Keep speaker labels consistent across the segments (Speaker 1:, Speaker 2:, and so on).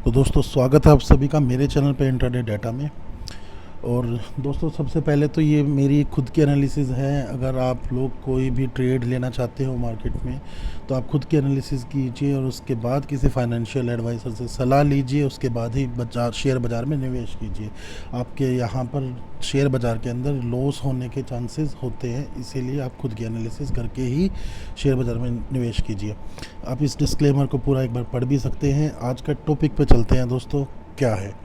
Speaker 1: तो दोस्तों स्वागत है आप सभी का मेरे चैनल पे इंट्राडे डाटा में। और दोस्तों सबसे पहले तो ये मेरी खुद की एनालिसिस है। अगर आप लोग कोई भी ट्रेड लेना चाहते हो मार्केट में तो आप खुद की एनालिसिस कीजिए और उसके बाद किसी फाइनेंशियल एडवाइज़र से सलाह लीजिए, उसके बाद ही शेयर बाज़ार में निवेश कीजिए। आपके यहाँ पर शेयर बाज़ार के अंदर लॉस होने के चांसेस होते हैं, इसीलिए आप खुद की एनालिसिस करके ही शेयर बाज़ार में निवेश कीजिए। आप इस डिस्क्लेमर को पूरा एक बार पढ़ भी सकते हैं। आज का टॉपिक पे चलते हैं दोस्तों। क्या है,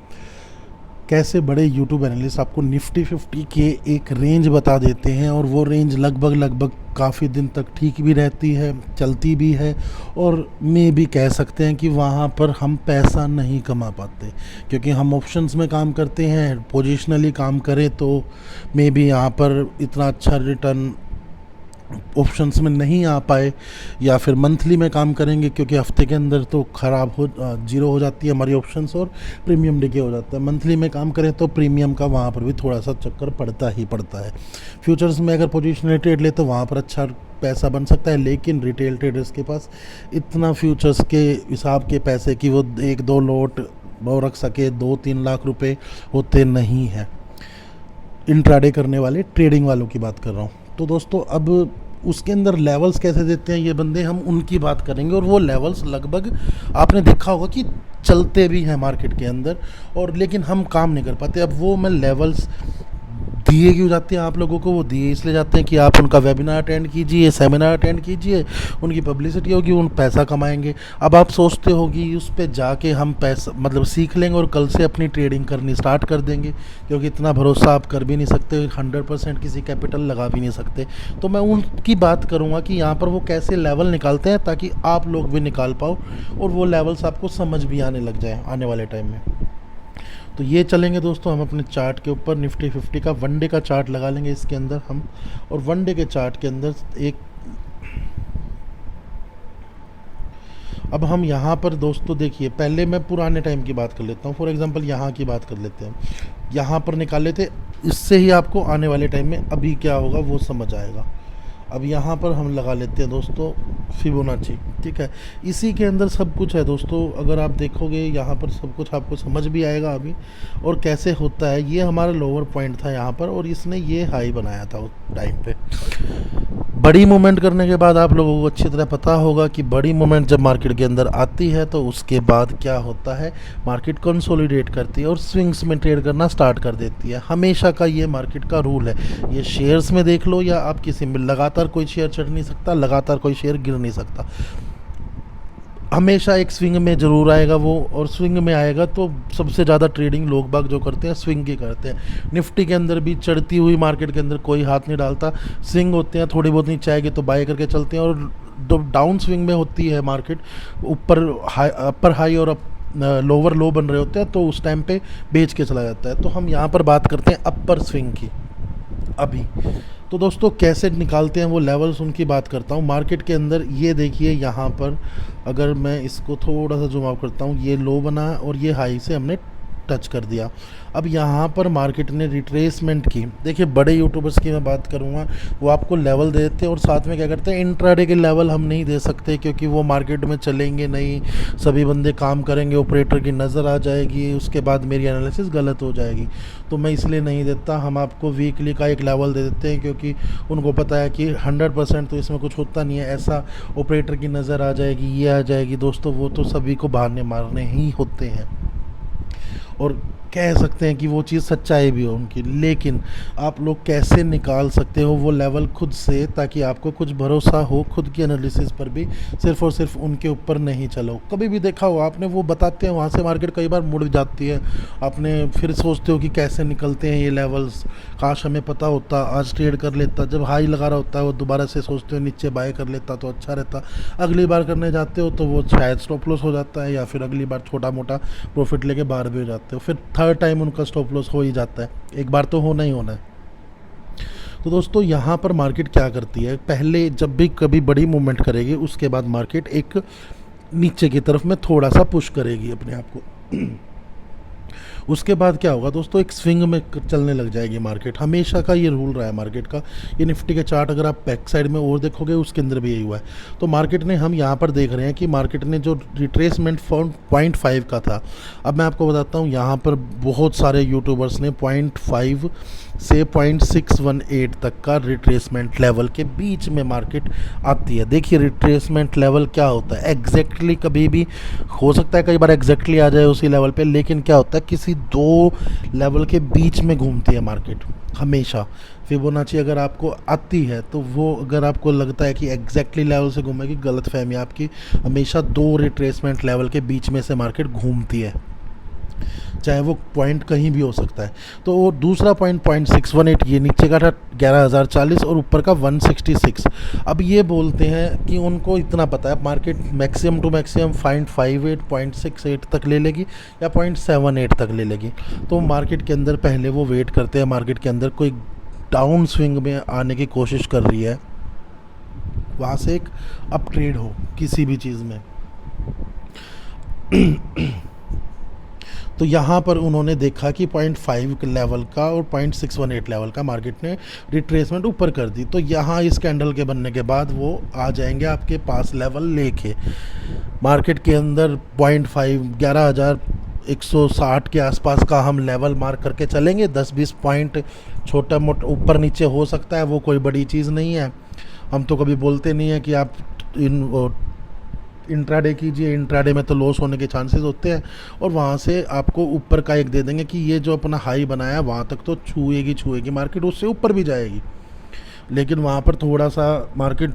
Speaker 1: कैसे बड़े यूट्यूब एनालिस्ट आपको निफ्टी 50 के एक रेंज बता देते हैं और वो रेंज लगभग काफ़ी दिन तक ठीक भी रहती है, चलती भी है, और मैं भी कह सकते हैं कि वहाँ पर हम पैसा नहीं कमा पाते क्योंकि हम ऑप्शंस में काम करते हैं। पोजिशनली काम करें तो मे भी यहाँ पर इतना अच्छा रिटर्न ऑप्शंस में नहीं आ पाए, या फिर मंथली में काम करेंगे क्योंकि हफ्ते के अंदर तो ख़राब हो जीरो हो जाती है हमारी ऑप्शंस और प्रीमियम डिके हो जाता है। मंथली में काम करें तो प्रीमियम का वहाँ पर भी थोड़ा सा चक्कर पड़ता ही पड़ता है। फ्यूचर्स में अगर पोजिशनल ट्रेड ले तो वहाँ पर अच्छा पैसा बन सकता है, लेकिन रिटेल ट्रेडर्स के पास इतना फ्यूचर्स के हिसाब के पैसे कि वो एक दो लोट वो रख सके, 2-3 लाख रुपए होते नहीं हैं। इंट्राडे करने वाले ट्रेडिंग वालों की बात कर रहा हूँ। तो दोस्तों अब उसके अंदर लेवल्स कैसे देते हैं ये बंदे, हम उनकी बात करेंगे। और वो लेवल्स लगभग आपने देखा होगा कि चलते भी हैं मार्केट के अंदर, और लेकिन हम काम नहीं कर पाते। अब वो मैं लेवल्स दिए क्यों जाते हैं आप लोगों को? वो दिए इसलिए जाते हैं कि आप उनका वेबिनार अटेंड कीजिए, सेमिनार अटेंड कीजिए, उनकी पब्लिसिटी होगी, उन पैसा कमाएंगे। अब आप सोचते हो कि उस पर जाके हम पैसा मतलब सीख लेंगे और कल से अपनी ट्रेडिंग करनी स्टार्ट कर देंगे, क्योंकि इतना भरोसा आप कर भी नहीं सकते, 100% किसी कैपिटल लगा भी नहीं सकते। तो मैं उनकी बात करूँगा कि यहाँ पर वो कैसे लेवल निकालते हैं ताकि आप लोग भी निकाल पाओ और वो लेवल्स आपको समझ भी आने लग जाए आने वाले टाइम में। तो ये चलेंगे दोस्तों हम अपने चार्ट के ऊपर। निफ्टी 50 का वन डे का चार्ट लगा लेंगे इसके अंदर हम, और वन डे के चार्ट के अंदर अब हम यहाँ पर दोस्तों देखिए, पहले मैं पुराने टाइम की बात कर लेता हूँ। फॉर एग्जांपल यहाँ की बात कर लेते हैं, यहाँ पर निकाल लेते, इससे ही आपको आने वाले टाइम में अभी क्या होगा वो समझ आएगा। अब यहाँ पर हम लगा लेते हैं दोस्तों फिबोनाची, ठीक है। इसी के अंदर सब कुछ है दोस्तों। अगर आप देखोगे यहाँ पर सब कुछ आपको समझ भी आएगा अभी, और कैसे होता है। ये हमारा लोअर पॉइंट था यहाँ पर, और इसने ये हाई बनाया था उस टाइम पे। बड़ी मूवमेंट करने के बाद आप लोगों को अच्छी तरह पता होगा कि बड़ी मूवमेंट जब मार्केट के अंदर आती है तो उसके बाद क्या होता है, मार्केट कंसोलिडेट करती है और स्विंग्स में ट्रेड करना स्टार्ट कर देती है। हमेशा का ये मार्केट का रूल है। ये शेयर्स में देख लो या आप किसी में, लगातार कोई शेयर चढ़ नहीं सकता, लगातार कोई शेयर गिर नहीं सकता। हमेशा एक स्विंग में ज़रूर आएगा वो, और स्विंग में आएगा तो सबसे ज़्यादा ट्रेडिंग लोग बाग जो करते हैं स्विंग की करते हैं। निफ्टी के अंदर भी चढ़ती हुई मार्केट के अंदर कोई हाथ नहीं डालता, स्विंग होते हैं, थोड़ी बहुत नीचे आएगी तो बाय करके चलते हैं। और डाउन स्विंग में होती है मार्केट, ऊपर हाई, अपर हाई और लोअर लो बन रहे होते हैं, तो उस टाइम पे बेच के चला जाता है। तो हम यहाँ पर बात करते हैं अपर स्विंग की अभी। तो दोस्तों कैसे निकालते हैं वो लेवल्स, उनकी बात करता हूँ। मार्केट के अंदर ये देखिए, यहाँ पर अगर मैं इसको थोड़ा सा जूम आउट करता हूँ, ये लो बना और ये हाई से हमने टच कर दिया। अब यहाँ पर मार्केट ने रिट्रेसमेंट की। देखिए बड़े यूट्यूबर्स की मैं बात करूँगा, वो आपको लेवल दे देते हैं और साथ में क्या करते हैं, इंट्राडे के लेवल हम नहीं दे सकते क्योंकि वो मार्केट में चलेंगे नहीं, सभी बंदे काम करेंगे, ऑपरेटर की नज़र आ जाएगी, उसके बाद मेरी एनालिसिस गलत हो जाएगी। तो मैं इसलिए नहीं देता। हम आपको वीकली का एक लेवल दे देते हैं क्योंकि उनको पता है कि 100% तो इसमें कुछ होता नहीं है, ऐसा ऑपरेटर की नज़र आ जाएगी, ये आ जाएगी दोस्तों, वो तो सभी को बहाने मारने ही होते हैं। और कह सकते हैं कि वो चीज़ सच्चाई भी हो उनकी, लेकिन आप लोग कैसे निकाल सकते हो वो लेवल खुद से, ताकि आपको कुछ भरोसा हो खुद की एनालिसिस पर भी, सिर्फ और सिर्फ उनके ऊपर नहीं चलो। कभी भी देखा हो आपने, वो बताते हैं वहाँ से मार्केट कई बार मुड़ जाती है, आपने फिर सोचते हो कि कैसे निकलते हैं ये लेवल्स, काश हमें पता होता, आज ट्रेड कर लेता। जब हाई लगा रहा होता है वो दोबारा से सोचते हो नीचे बाय कर लेता तो अच्छा रहता। अगली बार करने जाते हो तो वो शायद स्टॉप लॉस हो जाता है, या फिर अगली बार छोटा मोटा प्रॉफिट लेके बाहर भी हो जाते हो, फिर थर्ड टाइम उनका स्टॉप लॉस हो ही जाता है। एक बार तो होना ही होना है। तो दोस्तों यहाँ पर मार्केट क्या करती है, पहले जब भी कभी बड़ी मूवमेंट करेगी उसके बाद मार्केट एक नीचे की तरफ में थोड़ा सा पुश करेगी अपने आप को, उसके बाद क्या होगा दोस्तों, एक स्विंग में चलने लग जाएगी मार्केट। हमेशा का ये रूल रहा है मार्केट का। ये निफ्टी के चार्ट अगर आप बैक साइड में और देखोगे उसके अंदर भी यही हुआ है। तो मार्केट ने, हम यहाँ पर देख रहे हैं कि मार्केट ने जो रिट्रेसमेंट फॉर्म 0.5 का था, अब मैं आपको बताता हूँ, यहाँ पर बहुत सारे यूट्यूबर्स ने 0.5 से 0.618 तक का रिट्रेसमेंट लेवल के बीच में मार्केट आती है। देखिए रिट्रेसमेंट लेवल क्या होता है एग्जैक्टली, कभी भी हो सकता है कई बार एग्जैक्टली आ जाए उसी लेवल पे, लेकिन क्या होता है किसी दो लेवल के बीच में घूमती है मार्केट हमेशा। फिबोनाची अगर आपको आती है तो वो, अगर आपको लगता है कि एग्जैक्टली लेवल से घूमेगी, गलत फहमी आपकी। हमेशा दो रिट्रेसमेंट लेवल के बीच में से मार्केट घूमती है, चाहे वो पॉइंट कहीं भी हो सकता है। तो वो दूसरा पॉइंट 0.618, ये नीचे का था 11,040 और ऊपर का 166। अब ये बोलते हैं कि उनको इतना पता है मार्केट मैक्सिमम टू मैक्सिमम 0.58 0.68 तक ले लेगी या 0.78 तक ले लेगी। तो मार्केट के अंदर पहले वो वेट करते हैं, मार्केट के अंदर कोई डाउन स्विंग में आने की कोशिश कर रही है, वहाँ से एक अप ट्रेड हो किसी भी चीज़ में। तो यहाँ पर उन्होंने देखा कि 0.5 लेवल का और 0.618 लेवल का मार्केट ने रिट्रेसमेंट ऊपर कर दी। तो यहाँ इस कैंडल के बनने के बाद वो आ जाएंगे आपके पास लेवल लेके। मार्केट के अंदर 0.5 11,160 के आसपास का हम लेवल मार्क करके चलेंगे। 10-20 पॉइंट छोटा मोटा ऊपर नीचे हो सकता है, वो कोई बड़ी चीज़ नहीं है। हम तो कभी बोलते नहीं है कि आप इंट्राडे कीजिए, इंट्राडे में तो लॉस होने के चांसेस होते हैं, और वहाँ से आपको ऊपर का एक दे देंगे कि ये जो अपना हाई बनाया वहाँ तक तो छुएगी मार्केट, उससे ऊपर भी जाएगी, लेकिन वहाँ पर थोड़ा सा मार्केट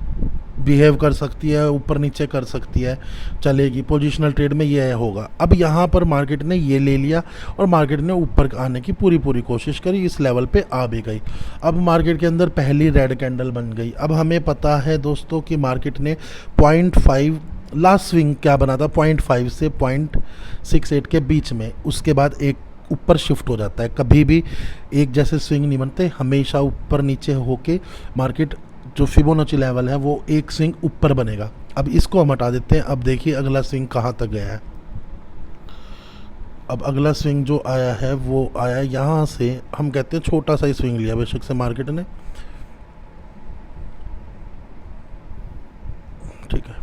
Speaker 1: बिहेव कर सकती है, ऊपर नीचे कर सकती है, चलेगी। पोजिशनल ट्रेड में ये होगा। अब यहाँ पर मार्केट ने ये ले लिया और मार्केट ने ऊपर आने की पूरी कोशिश करी, इस लेवल पे आ भी गई। अब मार्केट के अंदर पहली रेड कैंडल बन गई। अब हमें पता है दोस्तों कि मार्केट ने 0.5 लास्ट स्विंग क्या बना था, 0.5 से 0.68 के बीच में, उसके बाद एक ऊपर शिफ्ट हो जाता है। कभी भी एक जैसे स्विंग नहीं बनते, हमेशा ऊपर नीचे होके मार्केट जो फिबोनाची लेवल है वो एक स्विंग ऊपर बनेगा। अब इसको हम हटा देते हैं। अब देखिए अगला स्विंग कहाँ तक गया है। अब अगला स्विंग जो आया है वो आया यहाँ से, हम कहते हैं छोटा सा ही स्विंग लिया बेशक से मार्केट ने, ठीक है,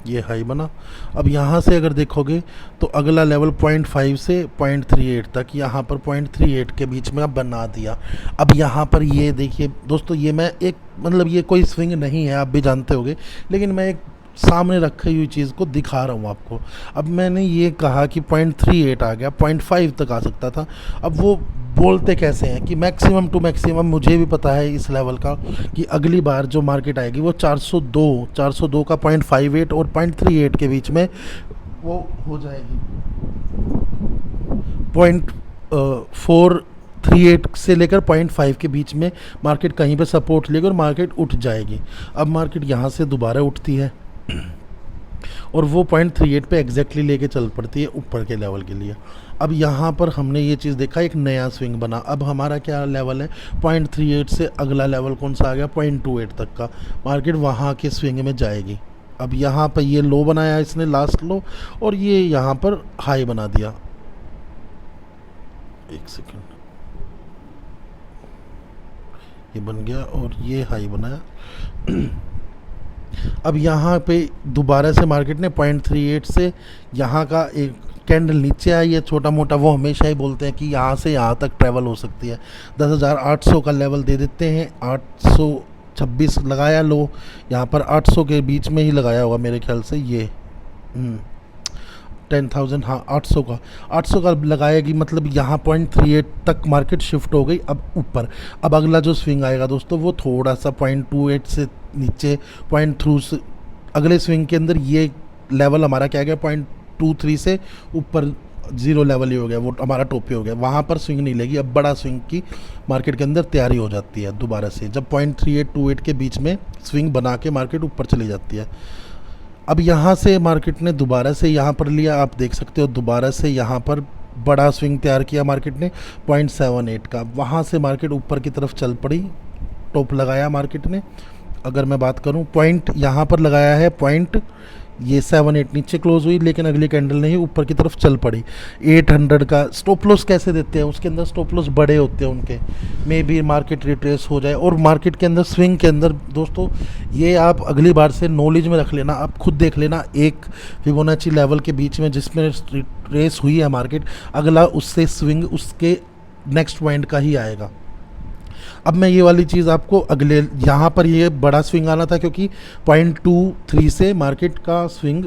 Speaker 1: ये हाई बना। अब यहाँ से अगर देखोगे तो अगला लेवल 0.5 से 0.38 तक, यहाँ पर 0.38 के बीच में अब बना दिया। अब यहाँ पर ये देखिए दोस्तों, ये मैं एक मतलब ये कोई स्विंग नहीं है, आप भी जानते होंगे, लेकिन मैं एक सामने रखी हुई चीज़ को दिखा रहा हूँ आपको। अब मैंने ये कहा कि 0.38 आ गया, 0.5 तक आ सकता था। अब वो बोलते कैसे हैं कि मैक्सिमम टू मैक्सिमम, मुझे भी पता है इस लेवल का कि अगली बार जो मार्केट आएगी वो 402 का 0.58 और 0.38 के बीच में वो हो जाएगी। 0.438 से लेकर 0.5 के बीच में मार्केट कहीं पे सपोर्ट लेगी और मार्केट उठ जाएगी। अब मार्केट यहाँ से दोबारा उठती है और वो 0.38 पे एग्जैक्टली लेके चल पड़ती है ऊपर के लेवल के लिए। अब यहाँ पर हमने ये चीज़ देखा, एक नया स्विंग बना। अब हमारा क्या लेवल है, 0.38 से अगला लेवल कौन सा आ गया, 0.28 तक का। मार्केट वहाँ के स्विंग में जाएगी। अब यहाँ पर ये लो बनाया इसने, लास्ट लो, और ये यहाँ पर हाई बना दिया। एक सेकेंड, ये बन गया और ये हाई बनाया। अब यहाँ पे दोबारा से मार्केट ने 0.38 से यहाँ का एक कैंडल नीचे आई है छोटा मोटा, वो हमेशा ही बोलते हैं कि यहाँ से यहाँ तक ट्रैवल हो सकती है। 10,800 का लेवल दे देते हैं, 826 लगाया लो, यहाँ पर 800 के बीच में ही लगाया होगा मेरे ख्याल से, ये 10,000, हाँ 800 का लगाएगी, मतलब यहाँ 0.38 तक मार्केट शिफ्ट हो गई अब ऊपर। अब अगला जो स्विंग आएगा दोस्तों वो थोड़ा सा 0.28 से नीचे 0.3 से, अगले स्विंग के अंदर ये लेवल हमारा क्या गया, 0.23 से ऊपर जीरो लेवल ही हो गया, वो हमारा टोपी हो गया, वहाँ पर स्विंग नहीं लेगी। अब बड़ा स्विंग की मार्केट के अंदर तैयारी हो जाती है दोबारा से, जब 0.3828 के बीच में स्विंग बना के मार्केट ऊपर चली जाती है। अब यहाँ से मार्केट ने दोबारा से यहाँ पर लिया, आप देख सकते हो, दोबारा से यहाँ पर बड़ा स्विंग तैयार किया मार्केट ने 0.78 का, वहाँ से मार्केट ऊपर की तरफ चल पड़ी, टॉप लगाया मार्केट ने। अगर मैं बात करूँ पॉइंट यहाँ पर लगाया है, पॉइंट ये 7-8 नीचे क्लोज हुई, लेकिन अगली कैंडल नहीं ऊपर की तरफ चल पड़ी। 800 का स्टॉप लॉस कैसे देते हैं, उसके अंदर स्टॉप लॉस बड़े होते हैं उनके, मे बी मार्केट रिट्रेस हो जाए। और मार्केट के अंदर स्विंग के अंदर दोस्तों ये आप अगली बार से नॉलेज में रख लेना, आप खुद देख लेना, एक फिबोनाची लेवल के बीच में जिसमें रिट्रेस हुई है मार्केट, अगला उससे स्विंग उसके नेक्स्ट पॉइंट का ही आएगा। अब मैं ये वाली चीज़ आपको अगले, यहाँ पर ये बड़ा स्विंग आना था क्योंकि 0.23 से मार्केट का स्विंग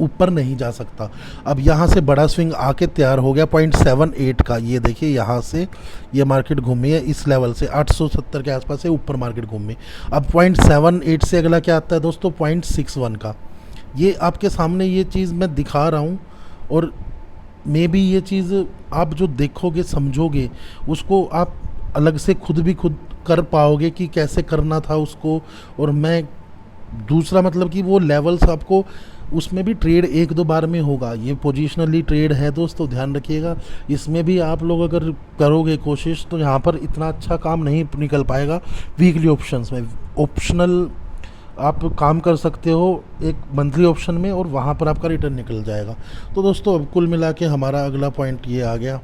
Speaker 1: ऊपर नहीं जा सकता। अब यहाँ से बड़ा स्विंग आके तैयार हो गया 0.78 का। ये देखिए यहाँ से ये मार्केट घूमी है इस लेवल से 870 के आसपास से ऊपर मार्केट घूमी। अब 0.78 से अगला क्या आता है दोस्तों 0.61 का। ये आपके सामने ये चीज़ मैं दिखा रहा हूँ, और मे बी ये चीज़ आप जो देखोगे समझोगे उसको आप अलग से खुद भी खुद कर पाओगे कि कैसे करना था उसको। और मैं दूसरा मतलब कि वो लेवल्स आपको उसमें भी ट्रेड एक दो बार में होगा, ये पोजिशनली ट्रेड है दोस्तों, ध्यान रखिएगा। इसमें भी आप लोग अगर करोगे कोशिश तो यहाँ पर इतना अच्छा काम नहीं निकल पाएगा। वीकली ऑप्शंस में ऑप्शनल आप काम कर सकते हो एक मंथली ऑप्शन में, और वहाँ पर आपका रिटर्न निकल जाएगा। तो दोस्तों अब कुल मिला के हमारा अगला पॉइंट ये आ गया।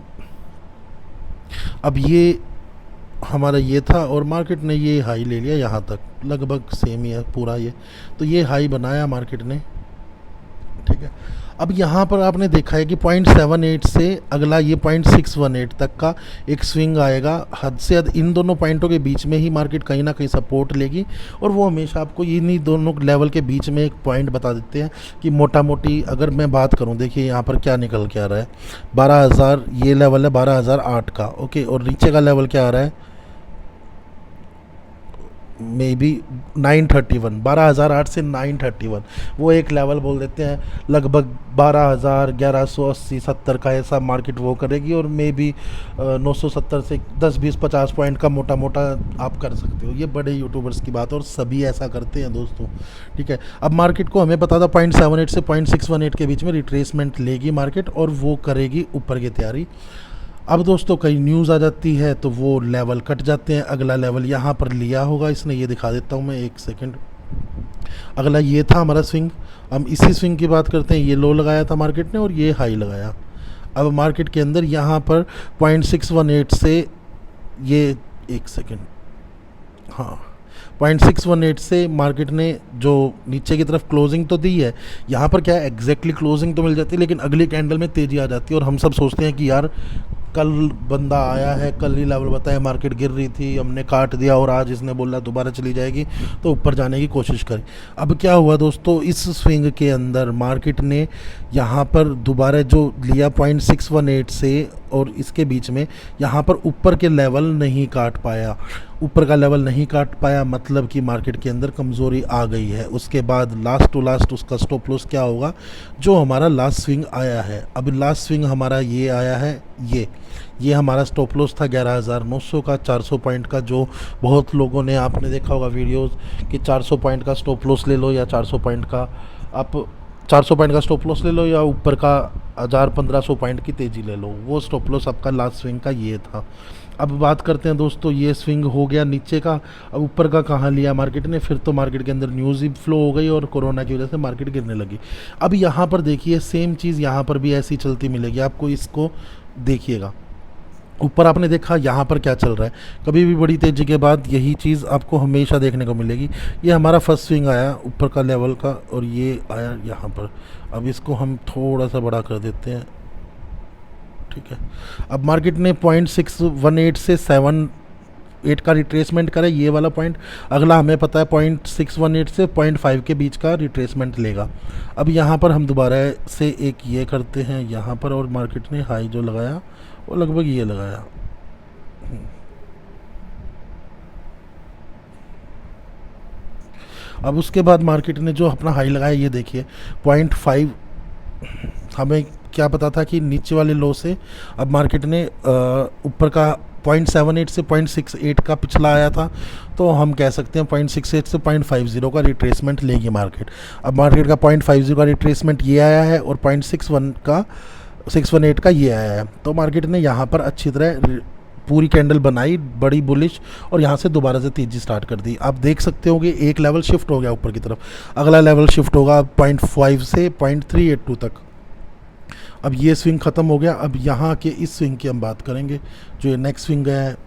Speaker 1: अब ये हमारा ये था और मार्केट ने ये हाई ले लिया, यहाँ तक लगभग सेम ही है पूरा ये, तो ये हाई बनाया मार्केट ने, ठीक है। अब यहाँ पर आपने देखा है कि 0.78 से अगला ये 0.618 तक का एक स्विंग आएगा। हद से हद इन दोनों पॉइंटों के बीच में ही मार्केट कहीं ना कहीं सपोर्ट लेगी, और वो हमेशा आपको इन्हीं दोनों लेवल के बीच में एक पॉइंट बता देते हैं कि मोटा मोटी अगर मैं बात करूँ, देखिए यहाँ पर क्या निकल के आ रहा है 12,000, ये लेवल है 12,008 का, ओके। और नीचे का लेवल क्या आ रहा है मे बी 931, 12,008 से 931, वो एक लेवल बोल देते हैं। लगभग 12,1180-70 का ऐसा मार्केट वो करेगी, और मे बी 970 से 10-20-50 पॉइंट का मोटा मोटा आप कर सकते हो। ये बड़े यूट्यूबर्स की बात है और सभी ऐसा करते हैं दोस्तों, ठीक है। अब मार्केट को हमें पता था 0.78 से 0.618 के बीच में रिट्रेसमेंट लेगी मार्केट, और वो करेगी ऊपर की तैयारी। अब दोस्तों कई न्यूज़ आ जाती है तो वो लेवल कट जाते हैं। अगला लेवल यहाँ पर लिया होगा इसने, ये दिखा देता हूँ मैं, एक सेकंड। अगला ये था हमारा स्विंग, हम इसी स्विंग की बात करते हैं। ये लो लगाया था मार्केट ने और ये हाई लगाया। अब मार्केट के अंदर यहाँ पर 0.618 से ये, एक सेकंड, हाँ 0.618 से मार्केट ने जो नीचे की तरफ क्लोजिंग तो दी है, यहाँ पर क्या है एग्जैक्टली क्लोजिंग तो मिल जाती है, लेकिन अगली कैंडल में तेज़ी आ जाती है। और हम सब सोचते हैं कि यार कल बंदा आया है, कल ही लेवल बताया, मार्केट गिर रही थी, हमने काट दिया, और आज इसने बोला दोबारा चली जाएगी तो ऊपर जाने की कोशिश करी। अब क्या हुआ दोस्तों, इस स्विंग के अंदर मार्केट ने यहाँ पर दोबारा जो लिया 0.618 से और इसके बीच में, यहाँ पर ऊपर के लेवल नहीं काट पाया। ऊपर का लेवल नहीं काट पाया मतलब कि मार्केट के अंदर कमज़ोरी आ गई है। उसके बाद लास्ट टू लास्ट उसका स्टॉप लॉस क्या होगा, जो हमारा लास्ट स्विंग आया है। अब लास्ट स्विंग हमारा ये आया है, ये हमारा स्टॉप लॉस था 11,900 का, 400 पॉइंट का, जो बहुत लोगों ने आपने देखा होगा वीडियोस कि 400 पॉइंट का स्टॉप लॉस ले लो, या 400 पॉइंट का आप 400 पॉइंट का स्टॉप लॉस ले लो, या ऊपर का 1,000-1,500 पॉइंट की तेज़ी ले लो। वो स्टॉप लॉस आपका लास्ट स्विंग का ये था। अब बात करते हैं दोस्तों, ये स्विंग हो गया नीचे का। अब ऊपर का कहाँ लिया मार्केट ने, फिर तो मार्केट के अंदर न्यूज़ ही फ्लो हो गई और कोरोना की वजह से मार्केट गिरने लगी। अब यहाँ पर देखिए सेम चीज़ यहाँ पर भी ऐसी चलती मिलेगी आपको, इसको देखिएगा। ऊपर आपने देखा यहाँ पर क्या चल रहा है, कभी भी बड़ी तेज़ी के बाद यही चीज़ आपको हमेशा देखने को मिलेगी। ये हमारा फर्स्ट स्विंग आया ऊपर का लेवल का, और ये आया यहाँ पर। अब इसको हम थोड़ा सा बड़ा कर देते हैं, ठीक है। अब मार्केट ने 0.618 से 7.8 का रिट्रेसमेंट करा, ये वाला पॉइंट। अगला हमें पता है 0.618 से 0.5 के बीच का रिट्रेसमेंट लेगा। अब यहाँ पर हम दोबारा से एक ये करते हैं यहाँ पर, और मार्केट ने हाई जो लगाया वो लगभग ये लगाया। अब उसके बाद मार्केट ने जो अपना हाई लगाया, ये देखिए 0.5, हमें क्या पता था कि नीचे वाले लो से अब मार्केट ने ऊपर का 0.78 से 0.68 का पिछला आया था, तो हम कह सकते हैं 0.68 से 0.50 का रिट्रेसमेंट लेगी मार्केट। अब मार्केट का 0.50 का रिट्रेसमेंट ये आया है, और 0.61 का 618 का ये आया है, तो मार्केट ने यहाँ पर अच्छी तरह पूरी कैंडल बनाई बड़ी बुलिश और यहाँ से दोबारा से तेज़ी स्टार्ट कर दी। आप देख सकते हो कि एक लेवल शिफ्ट हो गया ऊपर की तरफ, अगला लेवल शिफ्ट होगा 0.5 से 0.382 तक। अब ये स्विंग ख़त्म हो गया। अब यहाँ के इस स्विंग की हम बात करेंगे, जो ये नेक्स्ट स्विंग है।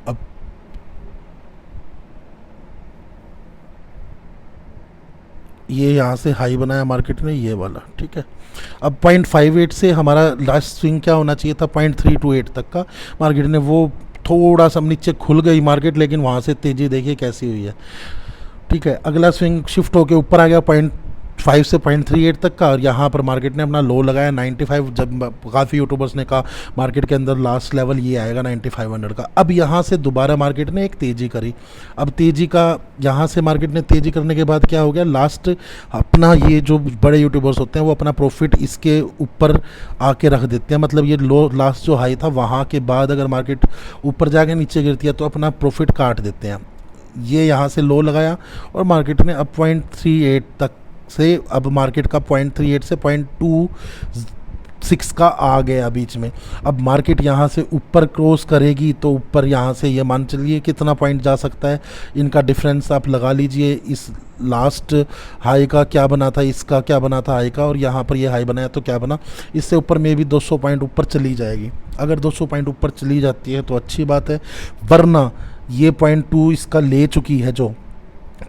Speaker 1: अब ये यहाँ से हाई बनाया मार्केट ने, ये वाला, ठीक है। अब 0.58 से हमारा लास्ट स्विंग क्या होना चाहिए था, 0.328 तक का। मार्केट ने वो थोड़ा सा नीचे खुल गई मार्केट, लेकिन वहाँ से तेज़ी देखिए कैसी हुई है, ठीक है। अगला स्विंग शिफ्ट होके ऊपर आ गया 0.5 से 0.38 तक का, और यहाँ पर मार्केट ने अपना लो लगाया 95। जब काफ़ी यूट्यूबर्स ने कहा मार्केट के अंदर लास्ट लेवल ये आएगा 9500 का। अब यहाँ से दोबारा मार्केट ने एक तेज़ी करी। अब तेज़ी का यहाँ से मार्केट ने तेज़ी करने के बाद क्या हो गया, लास्ट अपना ये जो बड़े यूट्यूबर्स होते हैं वो अपना प्रॉफिट इसके ऊपर आके रख देते हैं। मतलब ये लो लास्ट जो हाई था वहाँ के बाद अगर मार्केट ऊपर जाके नीचे गिरती है तो अपना प्रॉफिट काट देते हैं। ये यहाँ से लो लगाया और मार्केट ने अब 0.38 तक से, अब मार्केट का 0.38 से 0.26 का आ गया बीच में। अब मार्केट यहाँ से ऊपर क्रॉस करेगी तो ऊपर यहाँ से ये मान चलिए कितना पॉइंट जा सकता है, इनका डिफरेंस आप लगा लीजिए। इस लास्ट हाई का क्या बना था, इसका क्या बना था हाई का, और यहाँ पर ये हाई बनाया तो क्या बना। इससे ऊपर में भी 200 पॉइंट ऊपर चली जाएगी। अगर 200 पॉइंट ऊपर चली जाती है तो अच्छी बात है, वरना ये 0.2 इसका ले चुकी है, जो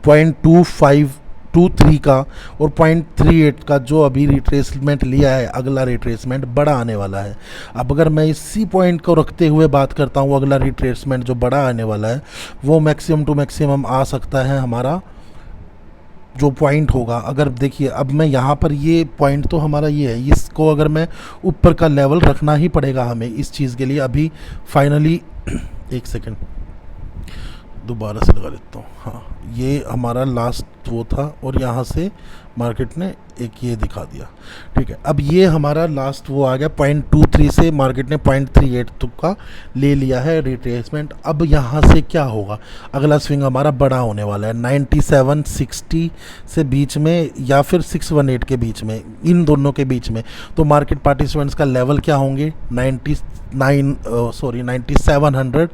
Speaker 1: 0.2523 का और 0.38 का जो अभी रिट्रेसमेंट लिया है, अगला रिट्रेसमेंट बड़ा आने वाला है। अब अगर मैं इसी पॉइंट को रखते हुए बात करता हूँ, अगला रिट्रेसमेंट जो बड़ा आने वाला है वो मैक्सिमम टू मैक्सिमम आ सकता है हमारा जो पॉइंट होगा। अगर देखिए अब मैं यहाँ पर, ये पॉइंट तो हमारा ये है, इसको अगर मैं ऊपर का लेवल रखना ही पड़ेगा हमें इस चीज़ के लिए। अभी फाइनली एक सेकेंड दोबारा से लगा लेता हूँ। हाँ, ये हमारा लास्ट वो था और यहाँ से मार्केट ने एक ये दिखा दिया, ठीक है। अब ये हमारा लास्ट वो आ गया 0.23 से मार्केट ने 0.38 तक का ले लिया है रिट्रेसमेंट। अब यहाँ से क्या होगा, अगला स्विंग हमारा बड़ा होने वाला है 9760 से बीच में या फिर 618 के बीच में, इन दोनों के बीच में। तो मार्केट पार्टिसिपेंट्स का लेवल क्या होंगे, 9700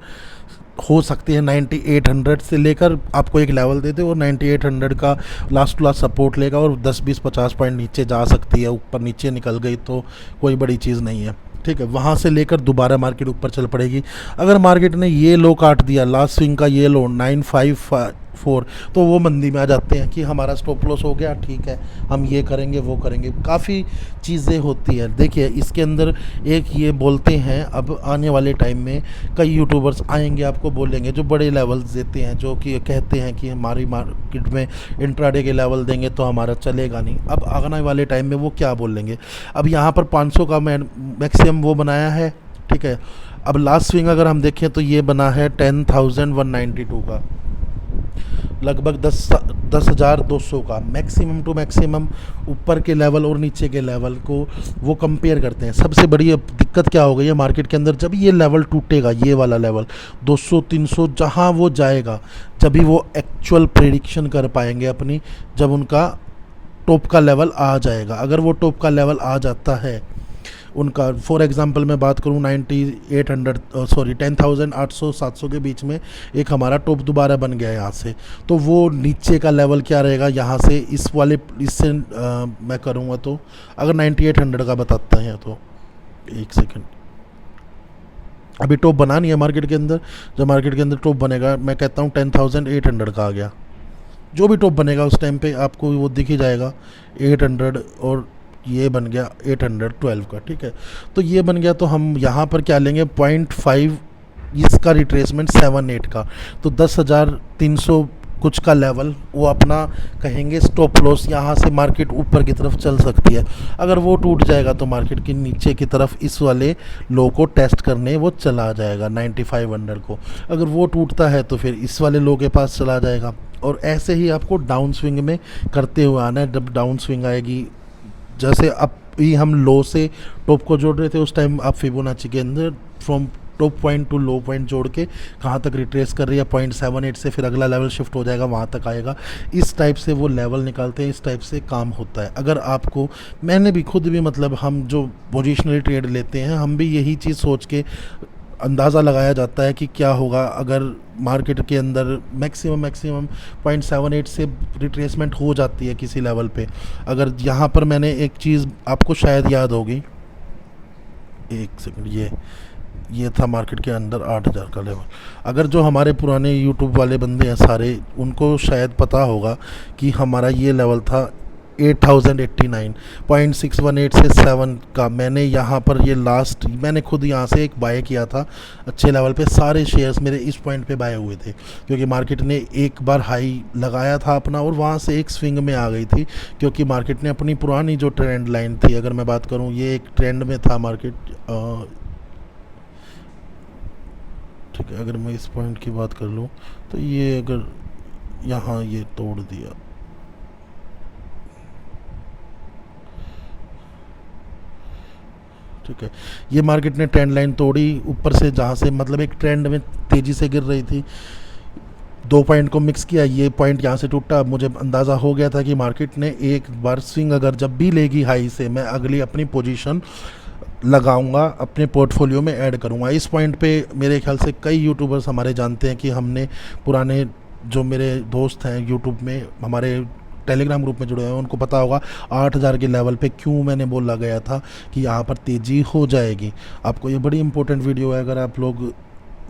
Speaker 1: हो सकती है। 9800 से लेकर आपको एक लेवल दे दे और 9800 का लास्ट टू लास्ट सपोर्ट लेगा और 10-20-50 पॉइंट नीचे जा सकती है। ऊपर नीचे निकल गई तो कोई बड़ी चीज़ नहीं है, ठीक है। वहाँ से लेकर दोबारा मार्केट ऊपर चल पड़ेगी। अगर मार्केट ने ये लो काट दिया, लास्ट स्विंग का ये लो 954, तो वो मंदी में आ जाते हैं कि हमारा स्टॉप लॉस हो गया, ठीक है, हम ये करेंगे वो करेंगे, काफ़ी चीज़ें होती है। देखिए इसके अंदर एक ये बोलते हैं, अब आने वाले टाइम में कई यूट्यूबर्स आएंगे आपको बोलेंगे, जो बड़े लेवल्स देते हैं, जो कि कहते हैं कि हमारी मार्केट में इंट्राडे के लेवल देंगे तो हमारा चलेगा नहीं। अब आने वाले टाइम में वो क्या बोलेंगे, अब यहाँ पर 500 का मैक्सिमम वो बनाया है, ठीक है। अब लास्ट स्विंग अगर हम देखें तो ये बना है 10,192 का, लगभग 10,200 का। मैक्सिमम टू मैक्सिमम ऊपर के लेवल और नीचे के लेवल को वो कंपेयर करते हैं। सबसे बड़ी दिक्कत क्या हो गई है मार्केट के अंदर, जब ये लेवल टूटेगा, ये वाला लेवल 200-300 जहाँ वो जाएगा, जब भी वो एक्चुअल प्रेडिक्शन कर पाएंगे अपनी, जब उनका टॉप का लेवल आ जाएगा। अगर वो टॉप का लेवल आ जाता है उनका, फॉर एग्जांपल मैं बात करूं 10,800-700 के बीच में एक हमारा टॉप दोबारा बन गया यहाँ से, तो वो नीचे का लेवल क्या रहेगा यहाँ से, इस वाले इससे मैं करूँगा तो अगर 9,800 का बताता है तो एक सेकेंड, अभी टॉप बना नहीं है मार्केट के अंदर। जब मार्केट के अंदर टॉप बनेगा, मैं कहता हूँ 10,800 का आ गया, जो भी टॉप बनेगा उस टाइम पे आपको वो दिख ही जाएगा 800, और ये बन गया 812 का, ठीक है। तो ये बन गया, तो हम यहाँ पर क्या लेंगे 0.5 इसका रिट्रेसमेंट 7-8 का, तो 10,300 कुछ का लेवल वो अपना कहेंगे स्टॉप लॉस। यहाँ से मार्केट ऊपर की तरफ चल सकती है, अगर वो टूट जाएगा तो मार्केट के नीचे की तरफ इस वाले लो को टेस्ट करने वो चला जाएगा 9500 को। अगर वो टूटता है तो फिर इस वाले लो के पास चला जाएगा, और ऐसे ही आपको डाउन स्विंग में करते हुए आना है। जब डाउन स्विंग आएगी, जैसे अब ही हम लो से टॉप को जोड़ रहे थे, उस टाइम आप फिबोनाची के अंदर from top point to low point जोड़ के कहाँ तक रिट्रेस कर रही है, 0.78 से फिर अगला लेवल शिफ्ट हो जाएगा, वहाँ तक आएगा। इस टाइप से वो लेवल निकालते हैं, इस टाइप से काम होता है। अगर आपको, मैंने भी खुद भी मतलब हम जो पोजिशनली ट्रेड लेते हैं, हम भी यही चीज़ सोच के अंदाज़ा लगाया जाता है कि क्या होगा अगर मार्केट के अंदर मैक्सिमम 0.78 से रिट्रेसमेंट हो जाती है किसी लेवल पे। अगर यहाँ पर मैंने एक चीज़ आपको शायद याद होगी, एक सेकंड, ये था मार्केट के अंदर 8000 का लेवल। अगर जो हमारे पुराने यूट्यूब वाले बंदे हैं सारे, उनको शायद पता होगा कि हमारा ये लेवल था 8089, 0.618 से 7 का। मैंने यहाँ पर ये लास्ट, मैंने खुद यहाँ से एक बाय किया था अच्छे लेवल पे, सारे शेयर्स मेरे इस पॉइंट पे बाय हुए थे, क्योंकि मार्केट ने एक बार हाई लगाया था अपना और वहाँ से एक स्विंग में आ गई थी, क्योंकि मार्केट ने अपनी पुरानी जो ट्रेंड लाइन थी, अगर मैं बात करूँ, ये एक ट्रेंड में था मार्केट, ठीक है। अगर मैं इस पॉइंट की बात कर लूँ तो ये अगर यहाँ ये तोड़ दिया, ठीक है, ये मार्केट ने ट्रेंड लाइन तोड़ी ऊपर से, जहाँ से मतलब एक ट्रेंड में तेज़ी से गिर रही थी, 2 पॉइंट को मिक्स किया, ये पॉइंट यहाँ से टूटा। अब मुझे अंदाज़ा हो गया था कि मार्केट ने एक बार स्विंग अगर जब भी लेगी हाई से, मैं अगली अपनी पोजीशन लगाऊंगा, अपने पोर्टफोलियो में ऐड करूंगा। इस पॉइंट पे मेरे ख्याल से कई यूट्यूबर्स हमारे जानते हैं कि हमने पुराने, जो मेरे दोस्त हैं यूट्यूब में, हमारे टेलीग्राम ग्रुप में जुड़े हैं, उनको पता होगा 8000 के लेवल पे क्यों मैंने बोला गया था कि यहाँ पर तेज़ी हो जाएगी। आपको ये बड़ी इंपॉर्टेंट वीडियो है, अगर आप लोग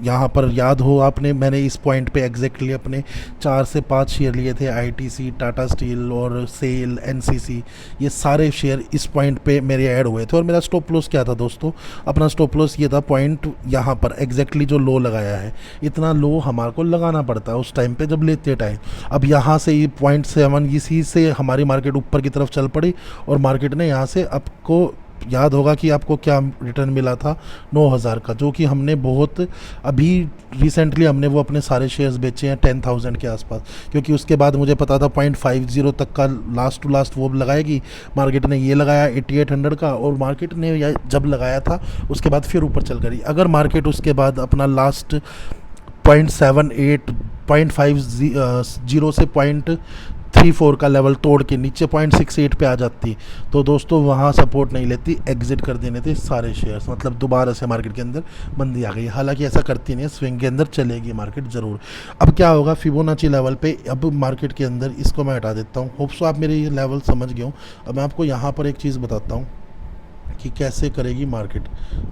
Speaker 1: यहाँ पर याद हो आपने, मैंने इस पॉइंट पे एग्जैक्टली अपने 4 से 5 शेयर लिए थे, आईटीसी, टाटा स्टील और सेल, एनसीसी, ये सारे शेयर इस पॉइंट पे मेरे ऐड हुए थे। और मेरा स्टॉप लॉस क्या था दोस्तों, अपना स्टॉप लॉस ये था पॉइंट यहाँ पर एग्जैक्टली जो लो लगाया है, इतना लो हमारे को लगाना पड़ता है उस टाइम पे जब लेते टाइम। अब यहाँ से ये 0.7, इसी से हमारी मार्केट ऊपर की तरफ चल पड़ी और मार्केट ने यहाँ से, आपको याद होगा कि आपको क्या रिटर्न मिला था, 9000 का, जो कि हमने बहुत अभी रिसेंटली हमने वो अपने सारे शेयर्स बेचे हैं 10,000 के आसपास, क्योंकि उसके बाद मुझे पता था 0.50 तक का लास्ट टू लास्ट वो लगाएगी। मार्केट ने ये लगाया 8800 का, और मार्केट ने जब लगाया था उसके बाद फिर ऊपर चल गई। अगर मार्केट उसके बाद अपना लास्ट 0.78, 0.50 से 0.34 का लेवल तोड़ के नीचे 0.68 पे आ जाती, तो दोस्तों वहाँ सपोर्ट नहीं लेती, एग्जिट कर देने थे सारे शेयर्स, मतलब दोबारा से मार्केट के अंदर मंदी आ गई। हालांकि ऐसा करती नहीं है, स्विंग के अंदर चलेगी मार्केट ज़रूर। अब क्या होगा फिबोनाची लेवल पे, अब मार्केट के अंदर, इसको मैं हटा देता हूँ, होप सो आप मेरे ये लेवल समझ गए हो। अब मैं आपको यहाँ पर एक चीज़ बताता हूँ कि कैसे करेगी मार्केट।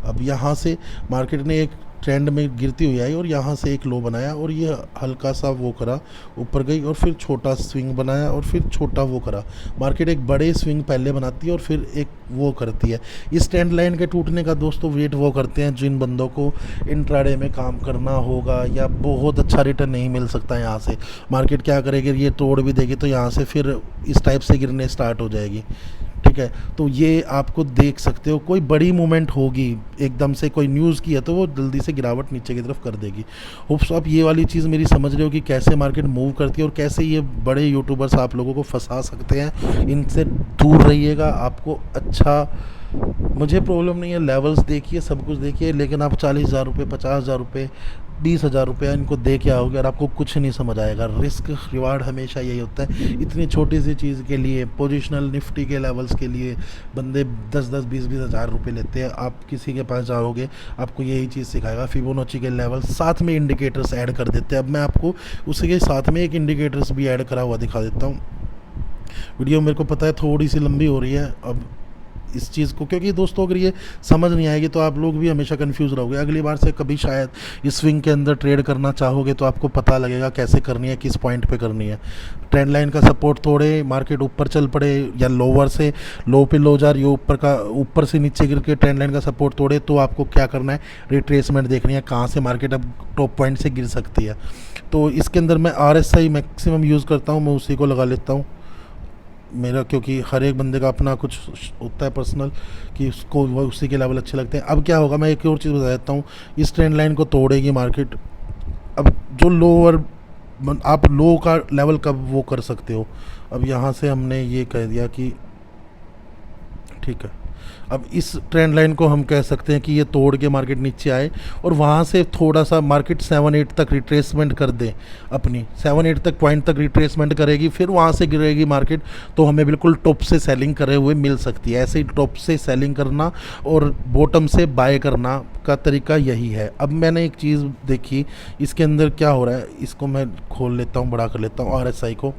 Speaker 1: अब यहाँ से मार्केट ने एक ट्रेंड में गिरती हुई आई और यहाँ से एक लो बनाया, और ये हल्का सा वो करा, ऊपर गई और फिर छोटा स्विंग बनाया और फिर छोटा वो करा। मार्केट एक बड़े स्विंग पहले बनाती है और फिर एक वो करती है। इस ट्रेंड लाइन के टूटने का दोस्तों वेट वो करते हैं जिन बंदों को इंट्राडे में काम करना होगा या बहुत अच्छा रिटर्न नहीं मिल सकता। यहाँ से मार्केट क्या करेगी, ये तोड़ भी देगी तो यहाँ से फिर इस टाइप से गिरने स्टार्ट हो जाएगी, ठीक है। तो ये आपको देख सकते हो, कोई बड़ी मूवमेंट होगी एकदम से, कोई न्यूज़ की है तो वो जल्दी से गिरावट नीचे की तरफ कर देगी। होप्स आप ये वाली चीज़ मेरी समझ रहे हो कि कैसे मार्केट मूव करती है और कैसे ये बड़े यूट्यूबर्स आप लोगों को फंसा सकते हैं। इनसे दूर रहिएगा, आपको अच्छा, मुझे प्रॉब्लम नहीं है, लेवल्स देखिए, सब कुछ देखिए, लेकिन आप 40,000 रुपये, 50,000 रुपये, 20,000 रुपये इनको दे के आओगे और आपको कुछ नहीं समझ आएगा। रिस्क रिवार्ड हमेशा यही होता है। इतनी छोटी सी चीज़ के लिए, पोजिशनल निफ्टी के लेवल्स के लिए बंदे 10-10, 20-20 हज़ार रुपये लेते हैं। आप किसी के पास जाओगे आपको यही चीज़ सिखाएगा, फिबोनाची के लेवल, साथ में इंडिकेटर्स ऐड कर देते हैं। अब मैं आपको उसी के साथ में एक इंडिकेटर्स भी ऐड करा हुआ दिखा देता हूँ। वीडियो मेरे को पता है थोड़ी सी लंबी हो रही है अब इस चीज़ को, क्योंकि दोस्तों अगर ये समझ नहीं आएगी तो आप लोग भी हमेशा कंफ्यूज रहोगे। अगली बार से कभी शायद इस स्विंग के अंदर ट्रेड करना चाहोगे तो आपको पता लगेगा कैसे करनी है, किस पॉइंट पे करनी है। ट्रेंड लाइन का सपोर्ट तोड़े, मार्केट ऊपर चल पड़े या लोअर से लो पे लो जा रही हो, ऊपर से नीचे गिर के ट्रेंड लाइन का सपोर्ट तोड़े, तो आपको क्या करना है, रिट्रेसमेंट देखनी है कहाँ से मार्केट अब टॉप पॉइंट से गिर सकती है। तो इसके अंदर मैं RSI मैक्सिमम यूज़ करता हूँ, मैं उसी को लगा लेता हूँ मेरा, क्योंकि हर एक बंदे का अपना कुछ होता है पर्सनल कि उसको वो उसी के लेवल अच्छे लगते हैं। अब क्या होगा, मैं एक और चीज़ बता देता हूँ, इस ट्रेंड लाइन को तोड़ेगी मार्केट। अब जो लोअर, आप लो का लेवल कब वो कर सकते हो, अब यहाँ से हमने ये कह दिया कि ठीक है। अब इस ट्रेंड लाइन को हम कह सकते हैं कि ये तोड़ के मार्केट नीचे आए और वहाँ से थोड़ा सा मार्केट 7-8 तक रिट्रेसमेंट कर दे, अपनी 7-8 तक पॉइंट तक रिट्रेसमेंट करेगी, फिर वहाँ से गिरेगी मार्केट, तो हमें बिल्कुल टॉप से सेलिंग करे हुए मिल सकती है। ऐसे ही टॉप से सेलिंग करना और बॉटम से बाय करना का तरीका यही है। अब मैंने एक चीज़ देखी, इसके अंदर क्या हो रहा है, इसको मैं खोल लेता हूँ, बड़ा कर लेता हूँ RSI को।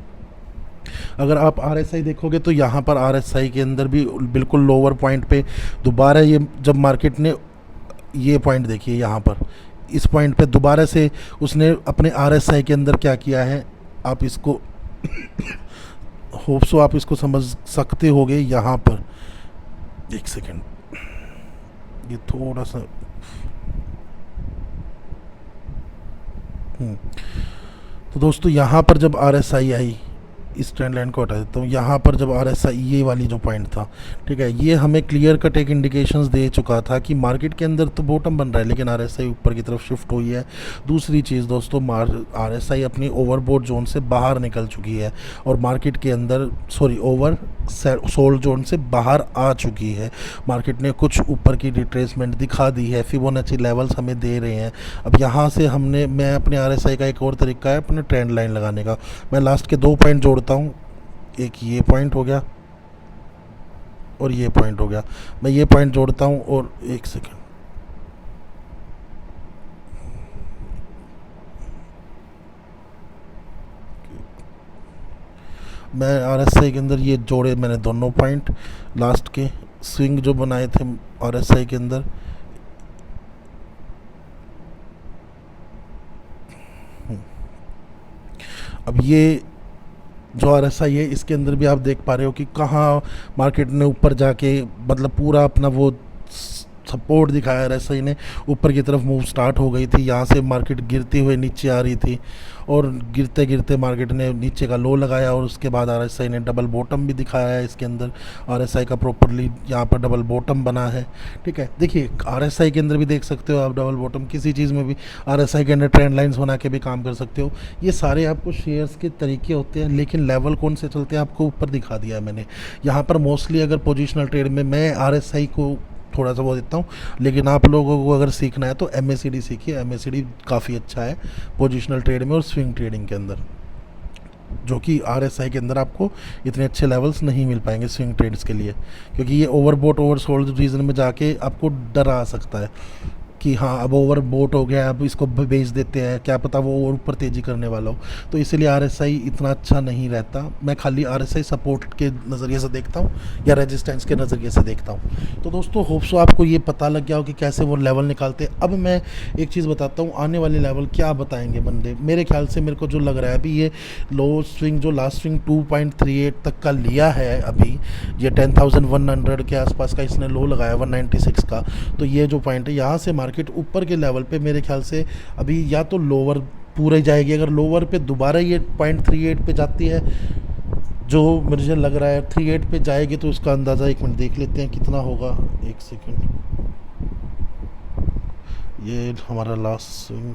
Speaker 1: अगर आप RSI देखोगे तो यहाँ पर RSI के अंदर भी बिल्कुल लोअर पॉइंट पे दोबारा ये जब मार्केट ने ये पॉइंट देखिए, यहाँ पर इस पॉइंट पे दोबारा से उसने अपने RSI के अंदर क्या किया है, आप इसको होप सो आप इसको समझ सकते होगे। यहाँ पर एक सेकेंड, ये थोड़ा सा तो दोस्तों यहाँ पर जब RSI आई, इस ट्रेंड लाइन को हटा देता हूँ, यहाँ पर जब RSI ये वाली जो पॉइंट था, ठीक है, ये हमें क्लियर कट एक इंडिकेशंस दे चुका था कि मार्केट के अंदर तो बॉटम बन रहा है, लेकिन RSI ऊपर की तरफ शिफ्ट हुई है। दूसरी चीज़ दोस्तों, RSI अपनी ओवरबॉट जोन से बाहर निकल चुकी है और मार्केट के अंदर ओवर सोल्ड जोन से बाहर आ चुकी है। मार्केट ने कुछ ऊपर की रिट्रेसमेंट दिखा दी है, फिबोनाची लेवल्स हमें दे रहे हैं। अब यहाँ से मैं अपने RSI का एक और तरीका है अपने ट्रेंड लाइन लगाने का। मैं लास्ट के 2 पॉइंट जोड़ता हूँ, एक ये पॉइंट हो गया और ये पॉइंट हो गया। मैं ये पॉइंट जोड़ता हूँ और एक सेकेंड, मैं RSI के अंदर ये जोड़े मैंने दोनों पॉइंट, लास्ट के स्विंग जो बनाए थे RSI के अंदर। अब ये जो RSI है, इसके अंदर भी आप देख पा रहे हो कि कहाँ मार्केट ने ऊपर जाके मतलब पूरा अपना वो सपोर्ट दिखाया। RSI ने ऊपर की तरफ मूव स्टार्ट हो गई थी, यहाँ से मार्केट गिरती हुई नीचे आ रही थी और गिरते गिरते मार्केट ने नीचे का लो लगाया और उसके बाद RSI ने डबल बॉटम भी दिखाया है। इसके अंदर RSI का प्रॉपरली यहाँ पर डबल बॉटम बना है, ठीक है। देखिए RSI के अंदर भी देख सकते हो आप डबल बॉटम, किसी चीज़ में भी RSI के अंदर ट्रेंड लाइंस बना के भी काम कर सकते हो। ये सारे आपको शेयर्स के तरीके होते हैं, लेकिन लेवल कौन से चलते हैं आपको ऊपर दिखा दिया है मैंने। यहाँ पर मोस्टली अगर पोजिशनल ट्रेड में मैं RSI को थोड़ा सा वो देता हूँ, लेकिन आप लोगों को अगर सीखना है तो MACD सीखिए। MACD काफ़ी अच्छा है पोजिशनल ट्रेड में और स्विंग ट्रेडिंग के अंदर, जो कि RSI के अंदर आपको इतने अच्छे लेवल्स नहीं मिल पाएंगे स्विंग ट्रेड्स के लिए, क्योंकि ये ओवरबोट ओवरसोल्ड रीजन में जाके आपको डरा सकता है कि हाँ अब ओवर बोट हो गया, अब इसको बेच देते हैं, क्या पता वो और ऊपर तेज़ी करने वाला हो। तो इसीलिए RSI इतना अच्छा नहीं रहता। मैं खाली RSI सपोर्ट के नज़रिए से देखता हूँ या रेजिस्टेंस के नज़रिए से देखता हूँ। तो दोस्तों होप्सो आपको ये पता लग गया हो कि कैसे वो लेवल निकालते हैं। अब मैं एक चीज़ बताता हूँ, आने वाले लेवल क्या बताएंगे बंदे। मेरे ख्याल से मेरे को जो लग रहा है अभी, ये लो स्विंग जो लास्ट स्विंग 2.38 तक का लिया है, अभी ये 10,100 के आसपास का इसने लो लगाया 196 का। तो ये जो पॉइंट है, यहाँ से मार्केट ऊपर के लेवल पे मेरे ख्याल से अभी या तो लोअर पूरे जाएगी। अगर लोअर पे दोबारा ये 0.38 पे जाती है, जो मुझे लग रहा है 38 पे जाएगी, तो उसका अंदाज़ा एक मिनट देख लेते हैं कितना होगा। एक सेकंड, ये हमारा लास्ट स्विंग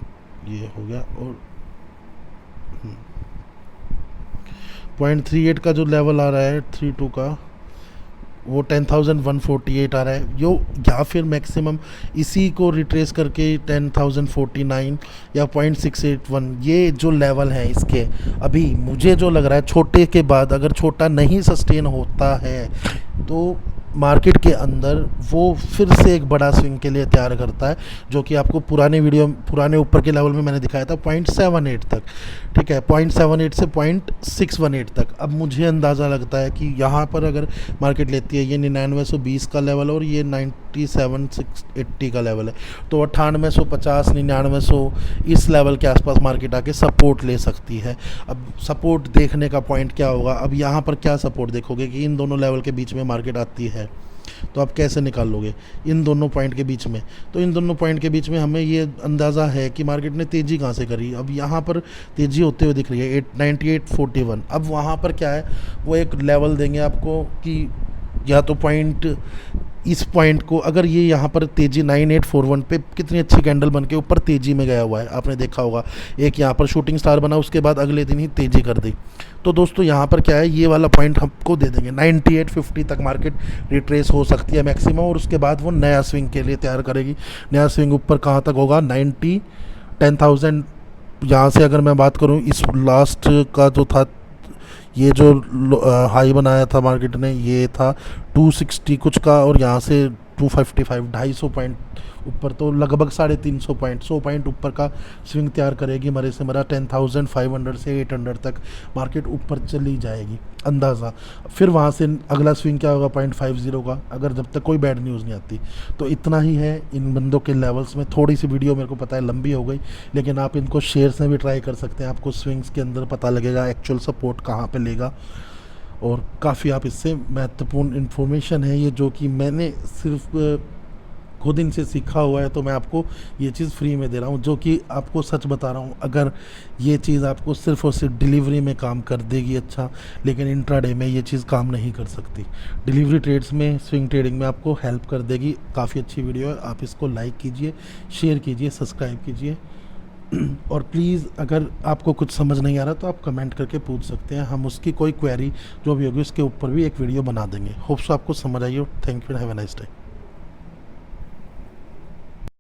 Speaker 1: ये हो गया और 0.38 का जो लेवल आ रहा है 32 का, वो 10,148 आ रहा है यो, या फिर मैक्सिमम इसी को रिट्रेस करके 10,049 या 0.681, ये जो लेवल है इसके, अभी मुझे जो लग रहा है छोटे के बाद अगर छोटा नहीं सस्टेन होता है तो मार्केट के अंदर वो फिर से एक बड़ा स्विंग के लिए तैयार करता है, जो कि आपको पुराने ऊपर के लेवल में मैंने दिखाया था 0.78 तक, ठीक है, 0.78 से 0.618 तक। अब मुझे अंदाज़ा लगता है कि यहाँ पर अगर मार्केट लेती है, ये 9920 का लेवल और ये 97,680 का लेवल है, तो 9850 9900 इस लेवल के आसपास मार्केट आके सपोर्ट ले सकती है। अब सपोर्ट देखने का पॉइंट क्या होगा, अब यहाँ पर क्या सपोर्ट देखोगे कि इन दोनों लेवल के बीच में मार्केट आती है, तो आप कैसे निकाल लोगे इन दोनों पॉइंट के बीच में। तो इन दोनों पॉइंट के बीच में हमें ये अंदाज़ा है कि मार्केट ने तेज़ी कहाँ से करी। अब यहाँ पर तेज़ी होते हुए दिख रही है 9841। अब वहाँ पर क्या है, वो एक लेवल देंगे आपको कि या तो इस पॉइंट को अगर ये यहाँ पर तेज़ी 9841 पे कितनी अच्छी कैंडल बन के ऊपर तेज़ी में गया हुआ है, आपने देखा होगा। एक यहाँ पर शूटिंग स्टार बना, उसके बाद अगले दिन ही तेज़ी कर दी। तो दोस्तों यहाँ पर क्या है, ये वाला पॉइंट हमको दे देंगे 9850 तक मार्केट रिट्रेस हो सकती है मैक्सिमम, और उसके बाद वो नया स्विंग के लिए तैयार करेगी। नया स्विंग ऊपर कहाँ तक होगा, 10,000। यहाँ से अगर मैं बात करूँ, इस लास्ट का जो था, ये जो हाई बनाया था मार्केट ने, ये था 260 कुछ का, और यहाँ से 255, 250 पॉइंट ऊपर, तो लगभग 350 पॉइंट, 100 पॉइंट ऊपर का स्विंग तैयार करेगी। मरे से मरा 10,500 से 800 तक मार्केट ऊपर चली जाएगी अंदाज़ा। फिर वहाँ से अगला स्विंग क्या होगा, 0.50 का, अगर जब तक कोई बैड न्यूज़ नहीं आती। तो इतना ही है इन बंदों के लेवल्स में। थोड़ी सी वीडियो मेरे को पता है लंबी हो गई, लेकिन आप इनको शेयर्स में भी ट्राई कर सकते हैं, आपको स्विंग्स के अंदर पता लगेगा एक्चुअल सपोर्ट कहाँ पर लेगा। और काफ़ी आप इससे महत्वपूर्ण इन्फॉर्मेशन है ये, जो कि मैंने सिर्फ खुद इनसे सीखा हुआ है, तो मैं आपको ये चीज़ फ्री में दे रहा हूँ, जो कि आपको सच बता रहा हूँ। अगर ये चीज़ आपको सिर्फ और सिर्फ डिलीवरी में काम कर देगी अच्छा, लेकिन इंट्राडे में ये चीज़ काम नहीं कर सकती। डिलीवरी ट्रेड्स में, स्विंग ट्रेडिंग में आपको हेल्प कर देगी। काफ़ी अच्छी वीडियो है, आप इसको लाइक कीजिए, शेयर कीजिए, सब्सक्राइब कीजिए। और प्लीज़ अगर आपको कुछ समझ नहीं आ रहा तो आप कमेंट करके पूछ सकते हैं, हम उसकी कोई क्वेरी जो भी होगी उसके ऊपर भी एक वीडियो बना देंगे। होप्स आपको समझ आई हो। Thank you, have a nice day.